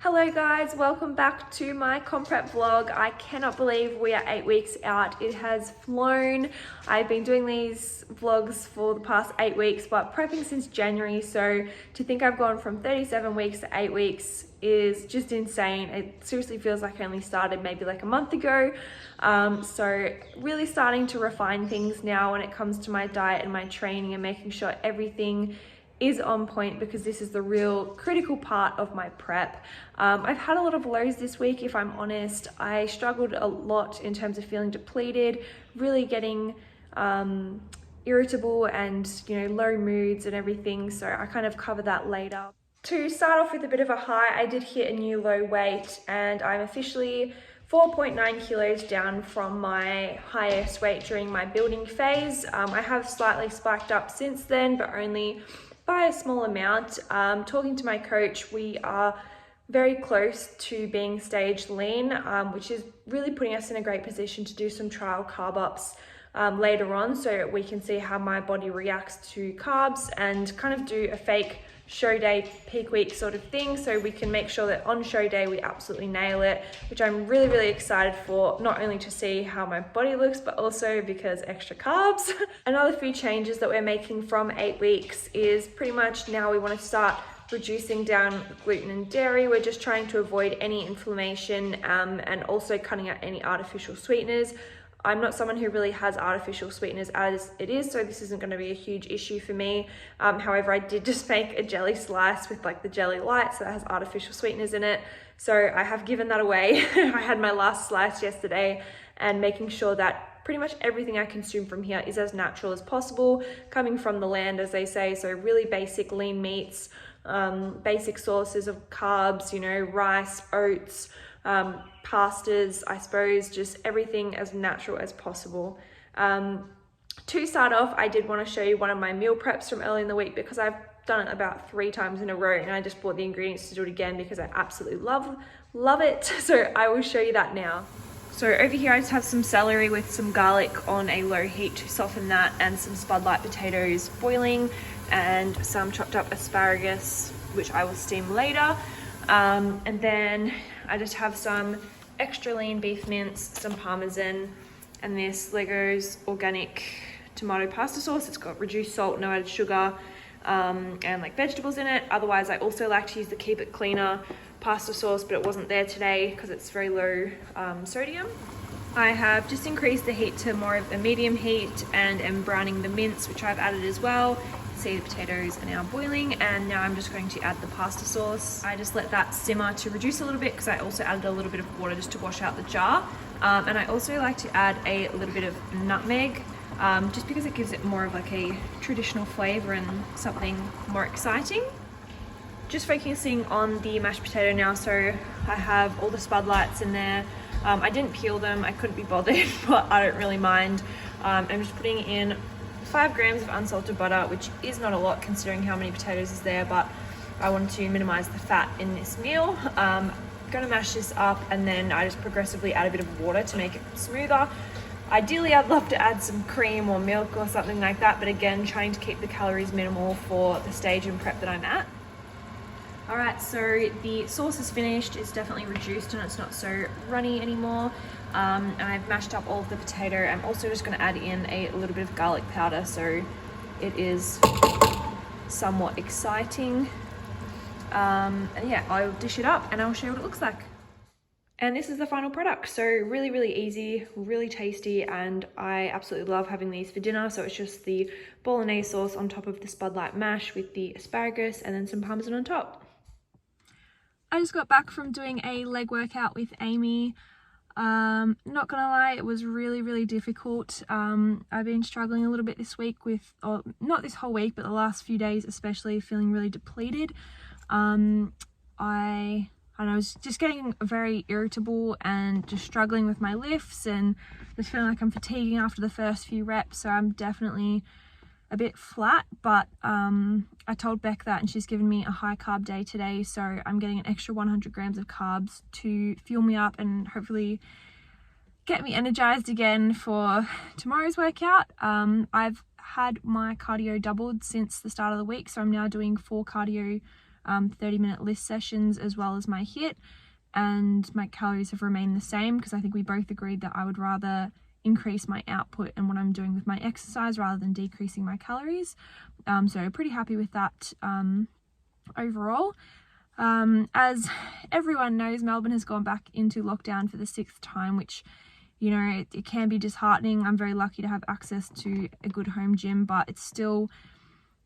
Hello guys, welcome back to my comp prep vlog. I cannot believe we are 8 weeks out. It has flown. I've been doing these vlogs for the past 8 weeks, but prepping since January. So to think I've gone from 37 weeks to 8 weeks is just insane. It seriously feels like I only started maybe like a month ago. So really starting to refine things now when it comes to my diet and my training and making sure everything is on point, because this is the real critical part of my prep. I've had a lot of lows this week, if I'm honest. I struggled a lot in terms of feeling depleted, really getting irritable and low moods and everything, so I kind of cover that later. To start off with a bit of a high, I did hit a new low weight and I'm officially 4.9 kilos down from my highest weight during my building phase. I have slightly spiked up since then, but only by a small amount. Talking to my coach, we are very close to being stage lean, which is really putting us in a great position to do some trial carb ups later on, so we can see how my body reacts to carbs and kind of do a fake show day peak week sort of thing, so we can make sure that on show day we absolutely nail it, which I'm really excited for, not only to see how my body looks but also because extra carbs. Another few changes that we're making from 8 weeks is pretty much now we want to start reducing down gluten and dairy. We're just trying to avoid any inflammation and also cutting out any artificial sweeteners. I'm not someone who really has artificial sweeteners as it is, so this isn't going to be a huge issue for me. However, I did just make a jelly slice with like the jelly lights that has artificial sweeteners in it, so I have given that away. I had my last slice yesterday, and making sure that pretty much everything I consume from here is as natural as possible, coming from the land, as they say. So really basic lean meats, basic sources of carbs, rice, oats, pastas, I suppose, just everything as natural as possible. To start off, I did want to show you one of my meal preps from early in the week, because I've done it about 3 times in a row and I just bought the ingredients to do it again because I absolutely love it. So I will show you that now. So over here I just have some celery with some garlic on a low heat to soften that, and some spudlight potatoes boiling, and some chopped up asparagus, which I will steam later. And then I just have some extra lean beef mince, some parmesan, and this Lego's organic tomato pasta sauce. It's got reduced salt, no added sugar, and like vegetables in it. Otherwise, I also like to use the Keep It Cleaner pasta sauce, but it wasn't there today because it's very low sodium. I have just increased the heat to more of a medium heat and am browning the mince, which I've added as well. See, the potatoes are now boiling, and now I'm just going to add the pasta sauce. I just let that simmer to reduce a little bit, because I also added a little bit of water just to wash out the jar. And I also like to add a little bit of nutmeg, just because it gives it more of like a traditional flavor and something more exciting. Just focusing on the mashed potato now. So I have all the spudlights in there. I didn't peel them, I couldn't be bothered, but I don't really mind. I'm just putting in 5 grams of unsalted butter, which is not a lot considering how many potatoes is there, but I wanted to minimize the fat in this meal. Gonna mash this up, and then I just progressively add a bit of water to make it smoother. Ideally, I'd love to add some cream or milk or something like that, but again, trying to keep the calories minimal for the stage and prep that I'm at. Alright, so the sauce is finished. It's definitely reduced and it's not so runny anymore. And I've mashed up all of the potato. I'm also just going to add in a little bit of garlic powder, so it is somewhat exciting. And yeah, I'll dish it up and I'll show you what it looks like. And this is the final product. So really easy, really tasty, and I absolutely love having these for dinner. So it's just the bolognese sauce on top of the spudlight mash with the asparagus and then some parmesan on top. I just got back from doing a leg workout with Amy. Not gonna lie, it was really difficult. I've been struggling a little bit this week with, or not this whole week, but the last few days especially, feeling really depleted. I was just getting very irritable and just struggling with my lifts and just feeling like I'm fatiguing after the first few reps, so I'm definitely a bit flat. But I told Beck that, and she's given me a high carb day today, so I'm getting an extra 100 grams of carbs to fuel me up and hopefully get me energized again for tomorrow's workout. I've had my cardio doubled since the start of the week, so I'm now doing 4 cardio 30-minute list sessions as well as my HIIT, and my calories have remained the same because I think we both agreed that I would rather increase my output and what I'm doing with my exercise rather than decreasing my calories. So pretty happy with that overall. As everyone knows, Melbourne has gone back into lockdown for the 6th time, which, you know, it can be disheartening. I'm very lucky to have access to a good home gym, but it still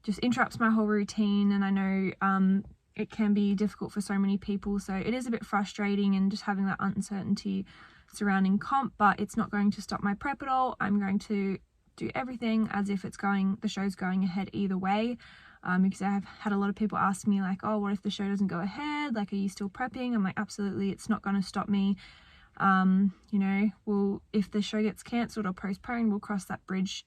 just interrupts my whole routine, and I know it can be difficult for so many people, so it is a bit frustrating and just having that uncertainty surrounding comp, but it's not going to stop my prep at all. I'm going to do everything as if the show's going ahead either way, because I have had a lot of people ask me like, oh, what if the show doesn't go ahead? Like, are you still prepping? I'm like, absolutely, it's not going to stop me. You know, if the show gets cancelled or postponed, we'll cross that bridge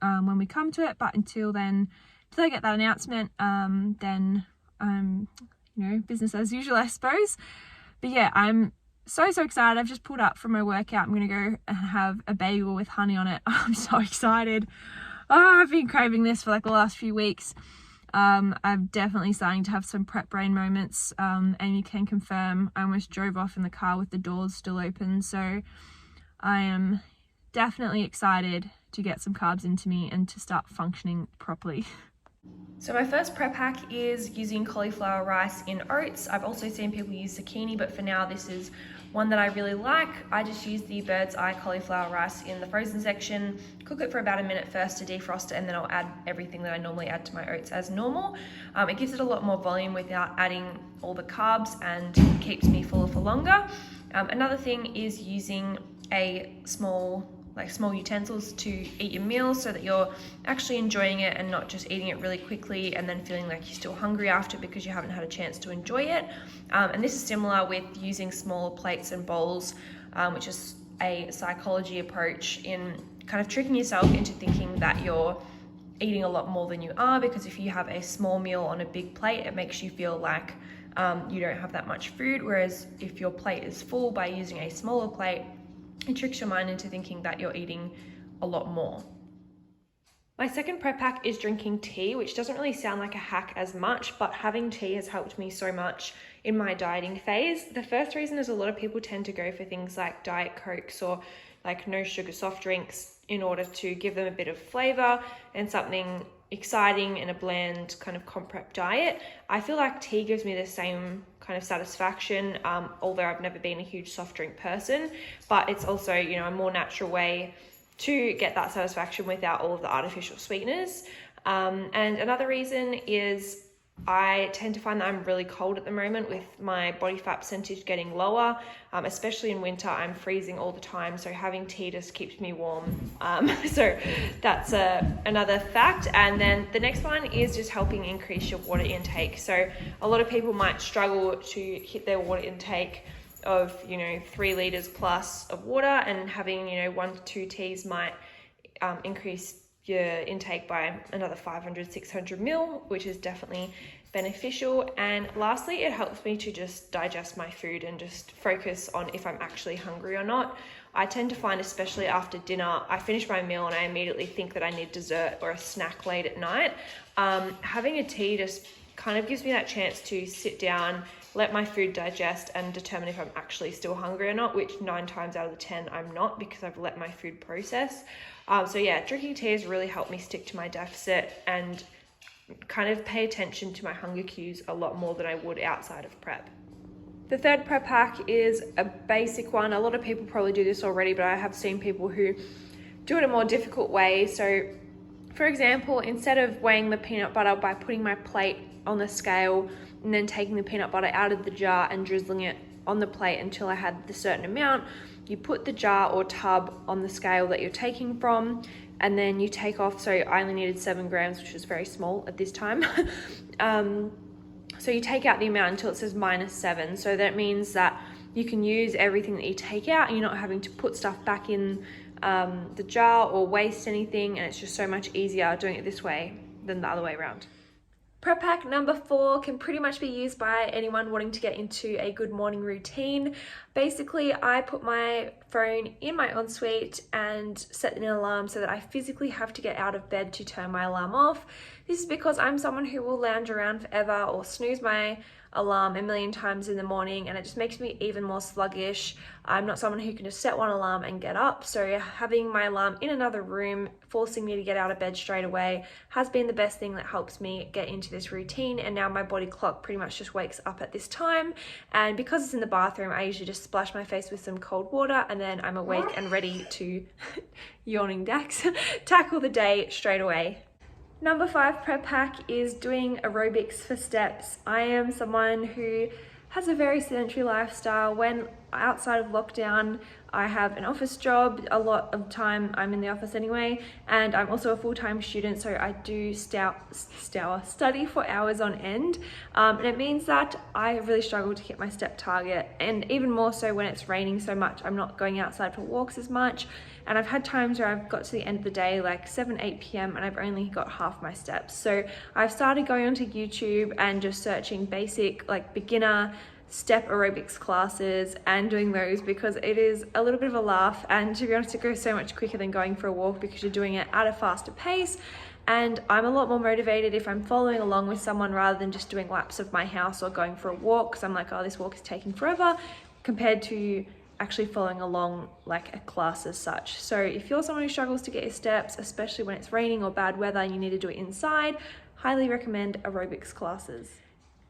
when we come to it, but until then, until I get that announcement, then you know, business as usual, I suppose. But yeah, I'm so excited. I've just pulled up from my workout. I'm gonna go and have a bagel with honey on it. I'm so excited. Oh, I've been craving this for like the last few weeks. I'm definitely starting to have some prep brain moments, and you can confirm I almost drove off in the car with the doors still open, so I am definitely excited to get some carbs into me and to start functioning properly. So my first prep hack is using cauliflower rice in oats. I've also seen people use zucchini, but for now this is one that I really like. I just use the bird's eye cauliflower rice in the frozen section, cook it for about a minute first to defrost it, and then I'll add everything that I normally add to my oats as normal. It gives it a lot more volume without adding all the carbs and keeps me fuller for longer. Another thing is using a small utensils to eat your meals so that you're actually enjoying it and not just eating it really quickly and then feeling like you're still hungry after because you haven't had a chance to enjoy it. And this is similar with using smaller plates and bowls, which is a psychology approach in kind of tricking yourself into thinking that you're eating a lot more than you are, because if you have a small meal on a big plate, it makes you feel like you don't have that much food, whereas if your plate is full by using a smaller plate, it tricks your mind into thinking that you're eating a lot more. My second prep hack is drinking tea, which doesn't really sound like a hack as much, but having tea has helped me so much in my dieting phase. The first reason is a lot of people tend to go for things like Diet Cokes or like no sugar soft drinks in order to give them a bit of flavor and something exciting in a bland kind of comp prep diet. I feel like tea gives me the same kind of satisfaction, although I've never been a huge soft drink person, but it's also, you know, a more natural way to get that satisfaction without all of the artificial sweeteners. And another reason is I tend to find that I'm really cold at the moment with my body fat percentage getting lower, especially in winter. I'm freezing all the time, so having tea just keeps me warm. So that's another fact. And then the next one is just helping increase your water intake. So a lot of people might struggle to hit their water intake of 3 liters plus of water, and having 1 to 2 teas might increase your intake by another 500-600 mil, which is definitely beneficial. And lastly, it helps me to just digest my food and just focus on if I'm actually hungry or not. I tend to find, especially after dinner, I finish my meal and I immediately think that I need dessert or a snack late at night. Having a tea just kind of gives me that chance to sit down, let my food digest, and determine if I'm actually still hungry or not, which 9 times out of the 10 I'm not, because I've let my food process. So yeah, drinking tea has really helped me stick to my deficit and kind of pay attention to my hunger cues a lot more than I would outside of prep. The third prep hack is a basic one. A lot of people probably do this already, but I have seen people who do it a more difficult way. So for example, instead of weighing the peanut butter by putting my plate on the scale and then taking the peanut butter out of the jar and drizzling it on the plate until I had the certain amount, you put the jar or tub on the scale that you're taking from, and then you take off. So I only needed 7 grams, which is very small at this time. So you take out the amount until it says -7. So that means that you can use everything that you take out and you're not having to put stuff back in the jar or waste anything. And it's just so much easier doing it this way than the other way around. Prep hack number 4 can pretty much be used by anyone wanting to get into a good morning routine. Basically, I put my phone in my ensuite and set an alarm so that I physically have to get out of bed to turn my alarm off. This is because I'm someone who will lounge around forever or snooze my alarm a million times in the morning, and it just makes me even more sluggish. I'm not someone who can just set one alarm and get up, so having my alarm in another room, forcing me to get out of bed straight away, has been the best thing that helps me get into this routine. And now my body clock pretty much just wakes up at this time, and because it's in the bathroom, I usually just splash my face with some cold water, and then I'm awake and ready to yawning Dax tackle the day straight away. Number 5 prep hack is doing aerobics for steps. I am someone who has a very sedentary lifestyle. When outside of lockdown, I have an office job. A lot of time I'm in the office anyway, and I'm also a full-time student, so I do study for hours on end, and it means that I really struggle to hit my step target, and even more so when it's raining so much. I'm not going outside for walks as much, and I've had times where I've got to the end of the day, like 7-8 p.m, and I've only got half my steps. So I've started going onto YouTube and just searching basic, like beginner step aerobics classes and doing those, because it is a little bit of a laugh, and to be honest, it goes so much quicker than going for a walk because you're doing it at a faster pace. And I'm a lot more motivated if I'm following along with someone rather than just doing laps of my house or going for a walk, because I'm like, oh, this walk is taking forever, compared to actually following along like a class as such. So if you're someone who struggles to get your steps, especially when it's raining or bad weather and you need to do it inside, highly recommend aerobics classes.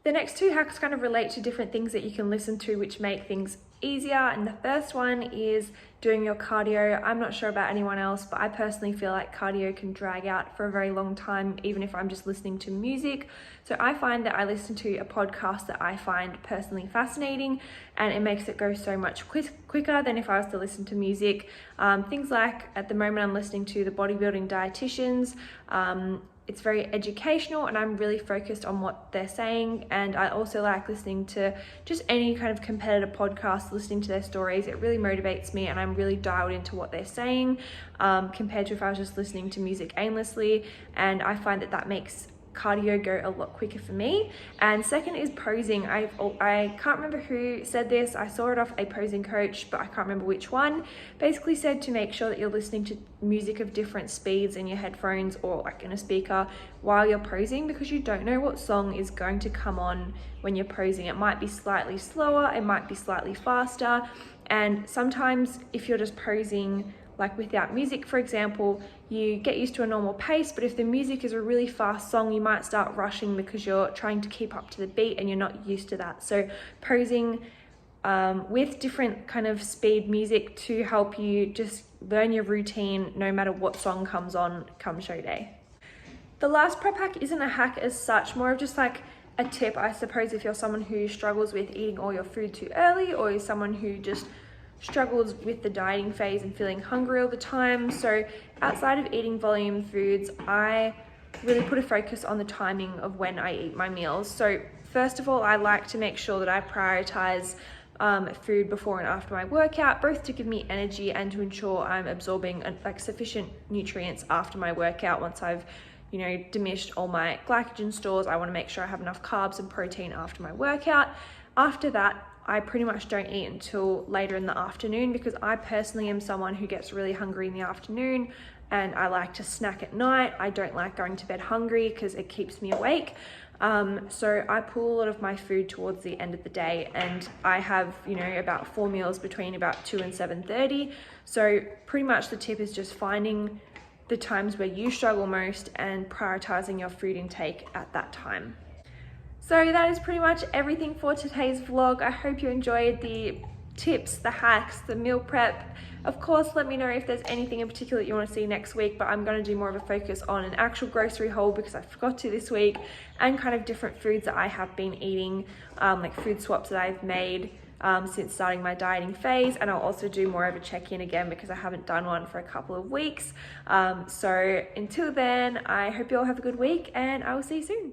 The next 2 hacks kind of relate to different things that you can listen to which make things easier, and the first one is doing your cardio. I'm not sure about anyone else, but I personally feel like cardio can drag out for a very long time, even if I'm just listening to music. So I find that I listen to a podcast that I find personally fascinating, and it makes it go so much quicker than if I was to listen to music. Things like, at the moment I'm listening to the Bodybuilding Dietitians. It's very educational, and I'm really focused on what they're saying. And I also like listening to just any kind of competitor podcast, listening to their stories. It really motivates me, and I'm really dialed into what they're saying, compared to if I was just listening to music aimlessly. And I find that makes cardio go a lot quicker for me. And second is posing. I can't remember who said this. I saw it off a posing coach, but I can't remember which one. Basically said to make sure that you're listening to music of different speeds in your headphones or like in a speaker while you're posing, because you don't know what song is going to come on when you're posing. It might be slightly slower, it might be slightly faster, and sometimes if you're just posing like without music, for example, you get used to a normal pace, but if the music is a really fast song, you might start rushing because you're trying to keep up to the beat and you're not used to that. So posing with different kind of speed music to help you just learn your routine no matter what song comes on come show day. The last prep hack isn't a hack as such, more of just like a tip, I suppose, if you're someone who struggles with eating all your food too early, or is someone who just struggles with the dieting phase and feeling hungry all the time. So outside of eating volume foods, I really put a focus on the timing of when I eat my meals. So first of all, I like to make sure that I prioritize food before and after my workout, both to give me energy and to ensure I'm absorbing like sufficient nutrients after my workout. Once I've diminished all my glycogen stores, I want to make sure I have enough carbs and protein after my workout. After that, I pretty much don't eat until later in the afternoon, because I personally am someone who gets really hungry in the afternoon, and I like to snack at night. I don't like going to bed hungry because it keeps me awake. So I pull a lot of my food towards the end of the day, and I have, about 4 meals between about 2 and 7:30. So pretty much the tip is just finding the times where you struggle most and prioritizing your food intake at that time. So that is pretty much everything for today's vlog. I hope you enjoyed the tips, the hacks, the meal prep. Of course, let me know if there's anything in particular that you want to see next week, but I'm going to do more of a focus on an actual grocery haul because I forgot to this week, and kind of different foods that I have been eating, like food swaps that I've made since starting my dieting phase. And I'll also do more of a check-in again because I haven't done one for a couple of weeks. So until then, I hope you all have a good week, and I will see you soon.